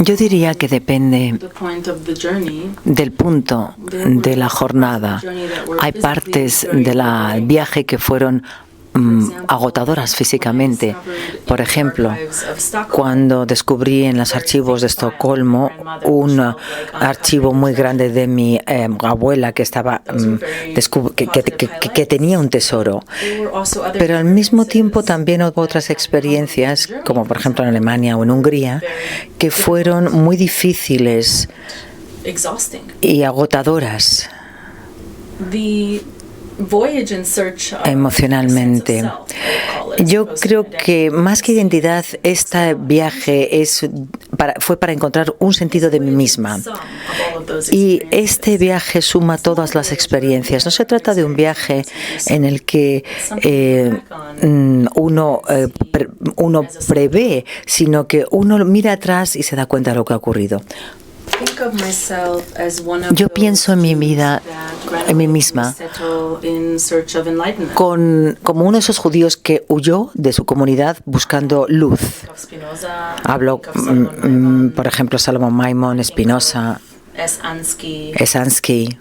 Yo diría que depende del punto de la jornada. Hay partes del viaje que fueron agotadoras físicamente. Por ejemplo, cuando descubrí en los archivos de Estocolmo un archivo muy grande de mi abuela que estaba que tenía un tesoro. Pero al mismo tiempo también hubo otras experiencias, como por ejemplo en Alemania o en Hungría, que fueron muy difíciles y agotadoras emocionalmente. Yo creo que más que identidad, este viaje fue para encontrar un sentido de mí misma. Y este viaje suma todas las experiencias. No se trata de un viaje en el que uno prevé, sino que uno mira atrás y se da cuenta de lo que ha ocurrido. Yo pienso en mi vida, en mí misma, como uno de esos judíos que huyó de su comunidad buscando luz. Hablo, por ejemplo, Salomón Maimon, Spinoza, Esansky.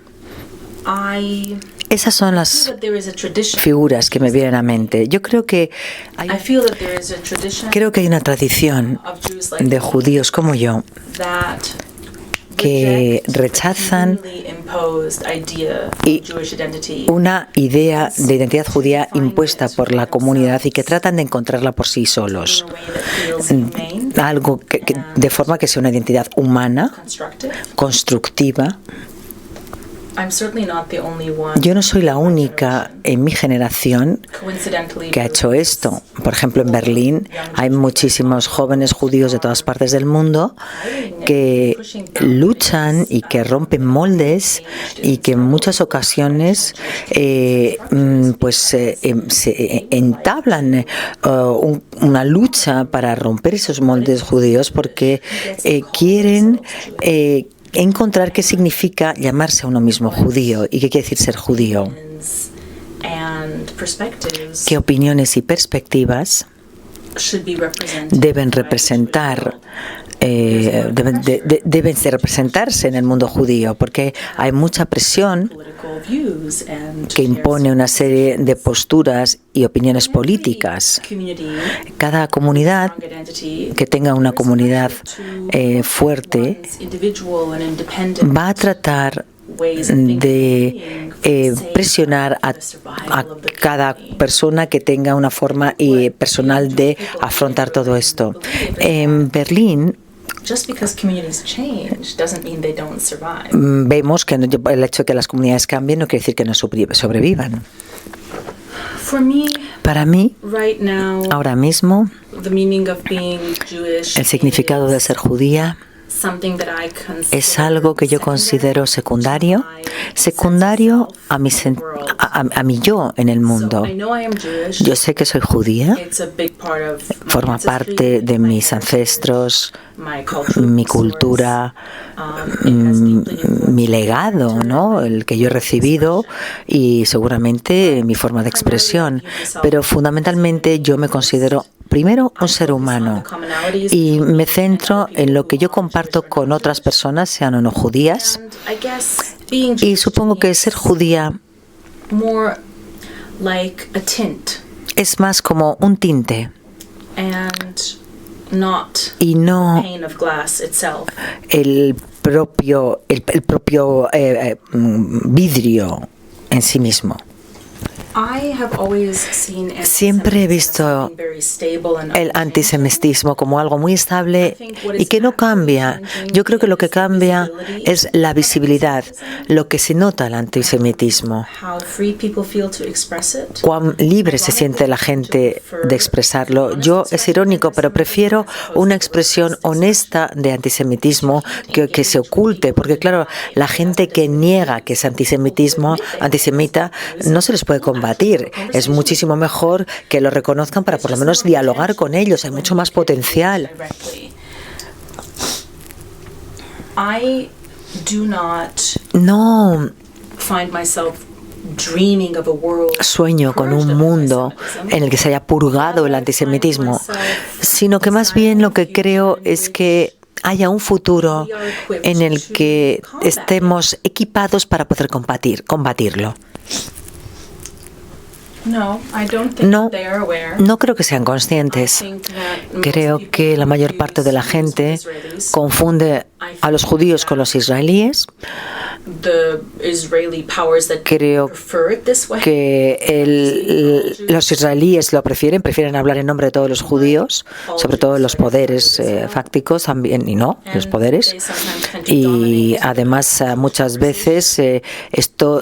Esas son las figuras que me vienen a mente. Yo creo que hay una tradición de judíos como yo que rechazan una idea de identidad judía impuesta por la comunidad y que tratan de encontrarla por sí solos. Algo de forma que sea una identidad humana, constructiva. Yo no soy la única en mi generación que ha hecho esto. Por ejemplo, en Berlín hay muchísimos jóvenes judíos de todas partes del mundo que luchan y que rompen moldes y que en muchas ocasiones se entablan una lucha para romper esos moldes judíos porque quieren encontrar qué significa llamarse a uno mismo judío y qué quiere decir ser judío. ¿Qué opiniones y perspectivas deben representar? Deben de representarse en el mundo judío, porque hay mucha presión que impone una serie de posturas y opiniones políticas. Cada comunidad que tenga una comunidad fuerte va a tratar de presionar a cada persona que tenga una forma personal de afrontar todo esto. En Berlín vemos que el hecho de que las comunidades cambien no quiere decir que no sobrevivan. Para mí, ahora mismo, el significado de ser judía es algo que yo considero secundario a mi yo en el mundo. Yo sé que soy judía, forma parte de mis ancestros, mi cultura, mi legado, ¿no? El que yo he recibido y seguramente mi forma de expresión. Pero fundamentalmente yo me considero primero un ser humano y me centro en lo que yo comparto con otras personas, sean o no judías. Y supongo que ser judía es más como un tinte y no el propio vidrio en sí mismo. Siempre he visto el antisemitismo como algo muy estable y que no cambia. Yo creo que lo que cambia es la visibilidad, lo que se nota el antisemitismo. Cuán libre se siente la gente de expresarlo. Es irónico, pero prefiero una expresión honesta de antisemitismo que se oculte, porque claro, la gente que niega que es antisemita, no se les puede combatir. Es muchísimo mejor que lo reconozcan para por lo menos dialogar con ellos. Hay mucho más potencial. No sueño con un mundo en el que se haya purgado el antisemitismo, sino que más bien lo que creo es que haya un futuro en el que estemos equipados para poder combatirlo. No creo que sean conscientes. Creo que la mayor parte de la gente confunde a los judíos con los israelíes. Creo que los israelíes lo prefieren hablar en nombre de todos los judíos, sobre todo los poderes fácticos también, y no, los poderes. Y además muchas veces esto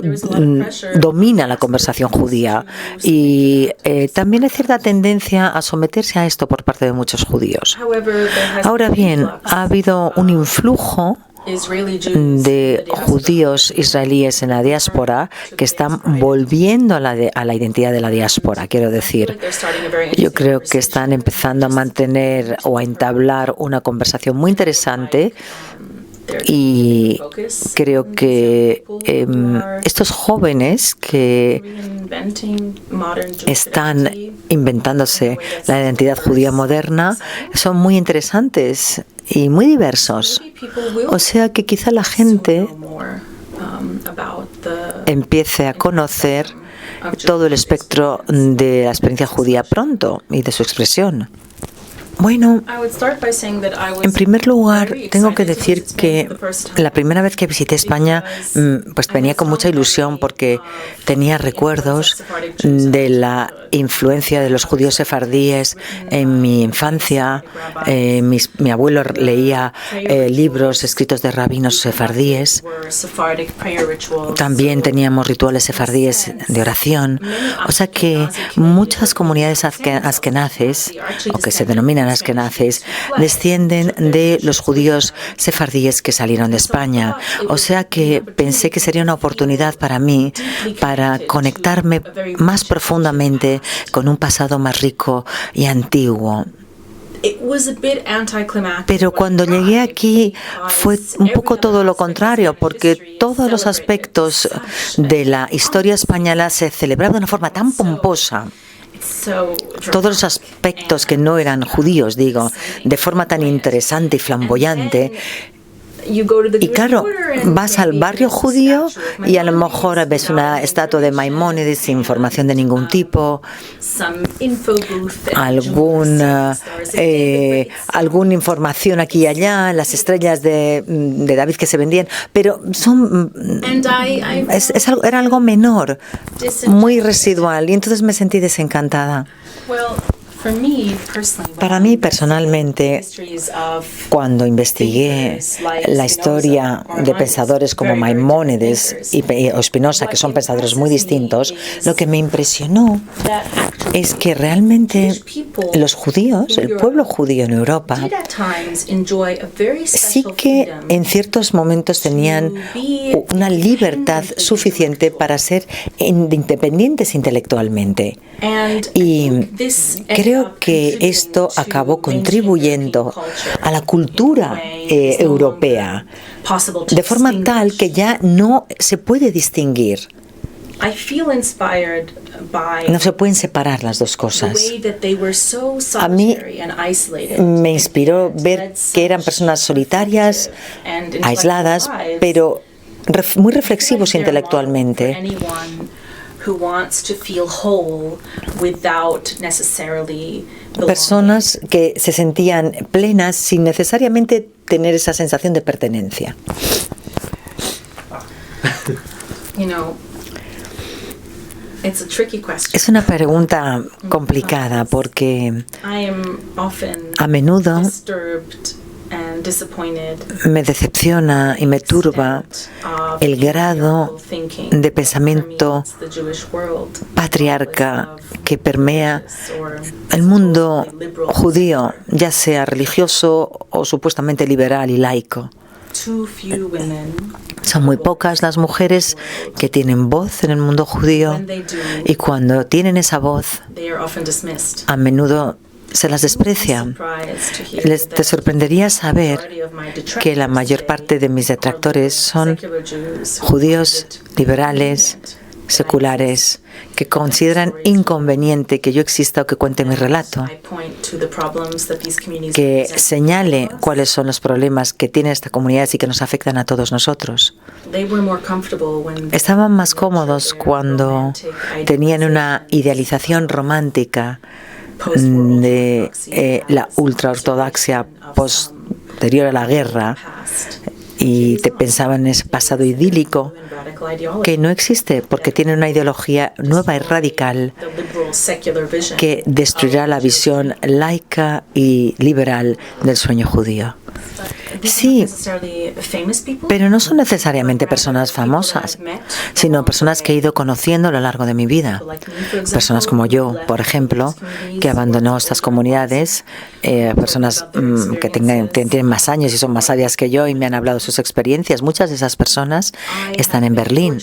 domina la conversación judía. Y también hay cierta tendencia a someterse a esto por parte de muchos judíos. Ahora bien, ha habido un influjo de judíos israelíes en la diáspora que están volviendo a la identidad de la diáspora. Quiero decir, yo creo que están empezando a mantener o a entablar una conversación muy interesante. Y creo que estos jóvenes que están inventándose la identidad judía moderna son muy interesantes y muy diversos. O sea que quizá la gente empiece a conocer todo el espectro de la experiencia judía pronto y de su expresión. Bueno, en primer lugar, tengo que decir que la primera vez que visité España, pues venía con mucha ilusión porque tenía recuerdos de la influencia de los judíos sefardíes en mi infancia. Mi abuelo leía libros escritos de rabinos sefardíes. También teníamos rituales sefardíes de oración. O sea que muchas comunidades askenazes, o que se denominan askenazes, descienden de los judíos sefardíes que salieron de España. O sea que pensé que sería una oportunidad para mí para conectarme más profundamente con un pasado más rico y antiguo. Pero cuando llegué aquí fue un poco todo lo contrario, porque todos los aspectos de la historia española se celebraban de una forma tan pomposa. Todos los aspectos que no eran judíos, digo, de forma tan interesante y flamboyante. Y claro, vas al barrio judío y a lo mejor ves una estatua de Maimónides sin información de ningún tipo, alguna información aquí y allá, las estrellas de David que se vendían, pero era algo menor, muy residual, y entonces me sentí desencantada. Para mí, personalmente, cuando investigué la historia de pensadores como Maimónides o Spinoza, que son pensadores muy distintos, lo que me impresionó es que realmente los judíos, el pueblo judío en Europa, sí que en ciertos momentos tenían una libertad suficiente para ser independientes intelectualmente. Y creo que esto acabó contribuyendo a la cultura europea de forma tal que ya no se puede distinguir. No se pueden separar las dos cosas. A mí me inspiró ver que eran personas solitarias, aisladas, pero muy reflexivos intelectualmente. Personas que se sentían plenas sin necesariamente tener esa sensación de pertenencia. Es una pregunta complicada porque a menudo me decepciona y me turba el grado de pensamiento patriarca que permea el mundo judío, ya sea religioso o supuestamente liberal y laico. Son muy pocas las mujeres que tienen voz en el mundo judío, y cuando tienen esa voz, a menudo se las desprecia. Te sorprendería saber que la mayor parte de mis detractores son judíos liberales, seculares que consideran inconveniente que yo exista o que cuente mi relato, que señale cuáles son los problemas que tienen estas comunidades y que nos afectan a todos nosotros. Estaban más cómodos cuando tenían una idealización romántica de la ultraortodoxia posterior a la guerra y te pensaban en ese pasado idílico que no existe porque tiene una ideología nueva y radical que destruirá la visión laica y liberal del sueño judío. Sí, pero no son necesariamente personas famosas, sino personas que he ido conociendo a lo largo de mi vida. Personas como yo, por ejemplo, que abandonó estas comunidades, personas que tienen más años y son más sabias que yo y me han hablado de sus experiencias. Muchas de esas personas están en Berlín.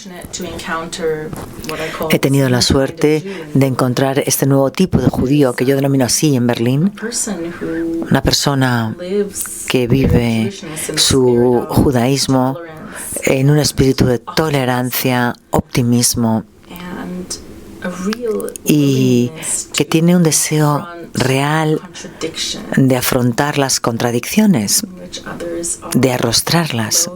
He tenido la suerte de encontrar este nuevo tipo de judío que yo denomino así en Berlín. Una persona que vive su judaísmo en un espíritu de tolerancia, optimismo y que tiene un deseo real de afrontar las contradicciones, de arrostrarlas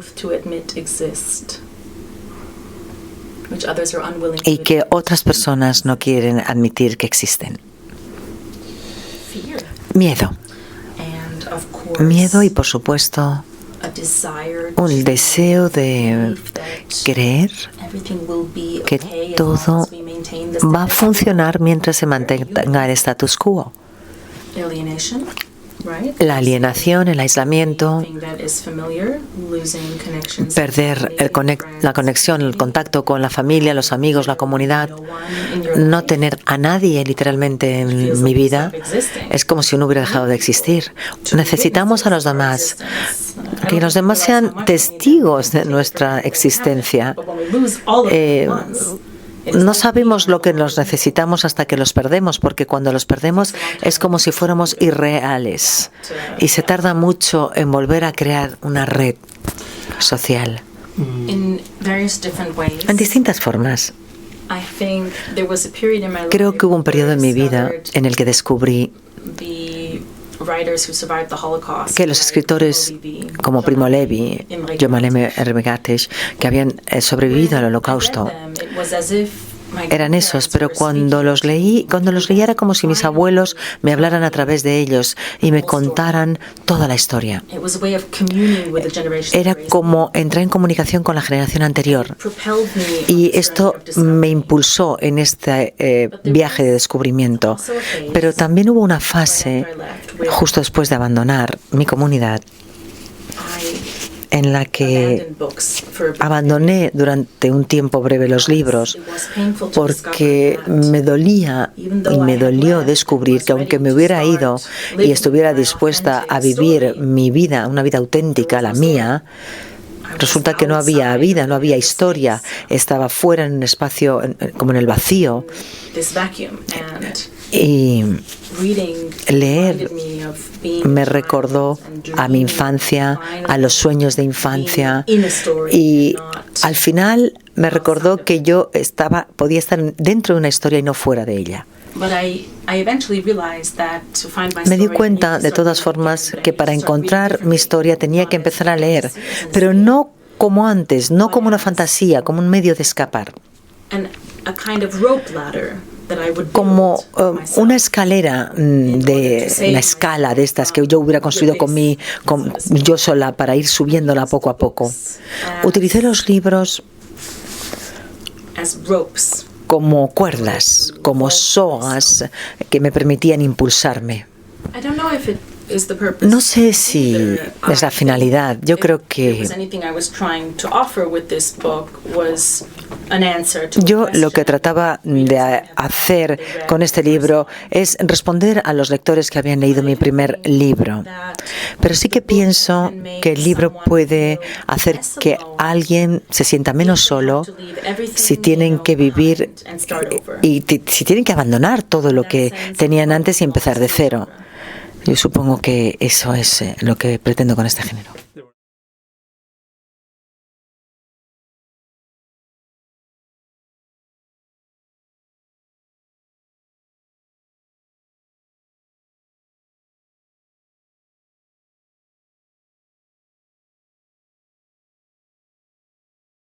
y que otras personas no quieren admitir que existen. Miedo y, por supuesto, un deseo de creer que todo va a funcionar mientras se mantenga el status quo. La alienación, el aislamiento, perder la conexión, el contacto con la familia, los amigos, la comunidad, no tener a nadie literalmente en mi vida, es como si uno hubiera dejado de existir. Necesitamos a los demás, que los demás sean testigos de nuestra existencia. No sabemos lo que nos necesitamos hasta que los perdemos, porque cuando los perdemos es como si fuéramos irreales y se tarda mucho en volver a crear una red social. En distintas formas. Creo que hubo un periodo en mi vida en el que descubrí que los escritores como Primo Levi, Yomalem Erbegatesh, que habían sobrevivido al Holocausto, eran esos, pero cuando los leí era como si mis abuelos me hablaran a través de ellos y me contaran toda la historia. Era como entrar en comunicación con la generación anterior. Y esto me impulsó en este viaje de descubrimiento. Pero también hubo una fase, justo después de abandonar mi comunidad, en la que abandoné durante un tiempo breve los libros porque me dolía y me dolió descubrir que aunque me hubiera ido y estuviera dispuesta a vivir mi vida, una vida auténtica, la mía, resulta que no había vida, no había historia, estaba fuera en un espacio como en el vacío. Y leer me recordó a mi infancia, a los sueños de infancia y al final me recordó que yo podía estar dentro de una historia y no fuera de ella. Me di cuenta, de todas formas, que para encontrar mi historia tenía que empezar a leer, pero no como antes, no como una fantasía, como un medio de escapar. Como una escalera una escala de estas que yo hubiera construido yo sola para ir subiéndola poco a poco. Utilicé los libros como cuerdas, como sogas que me permitían impulsarme. No sé si es la finalidad. Yo creo que yo lo que trataba de hacer con este libro es responder a los lectores que habían leído mi primer libro. Pero sí que pienso que el libro puede hacer que alguien se sienta menos solo si tienen que vivir y si tienen que abandonar todo lo que tenían antes y empezar de cero. Yo supongo que eso es lo que pretendo con este género.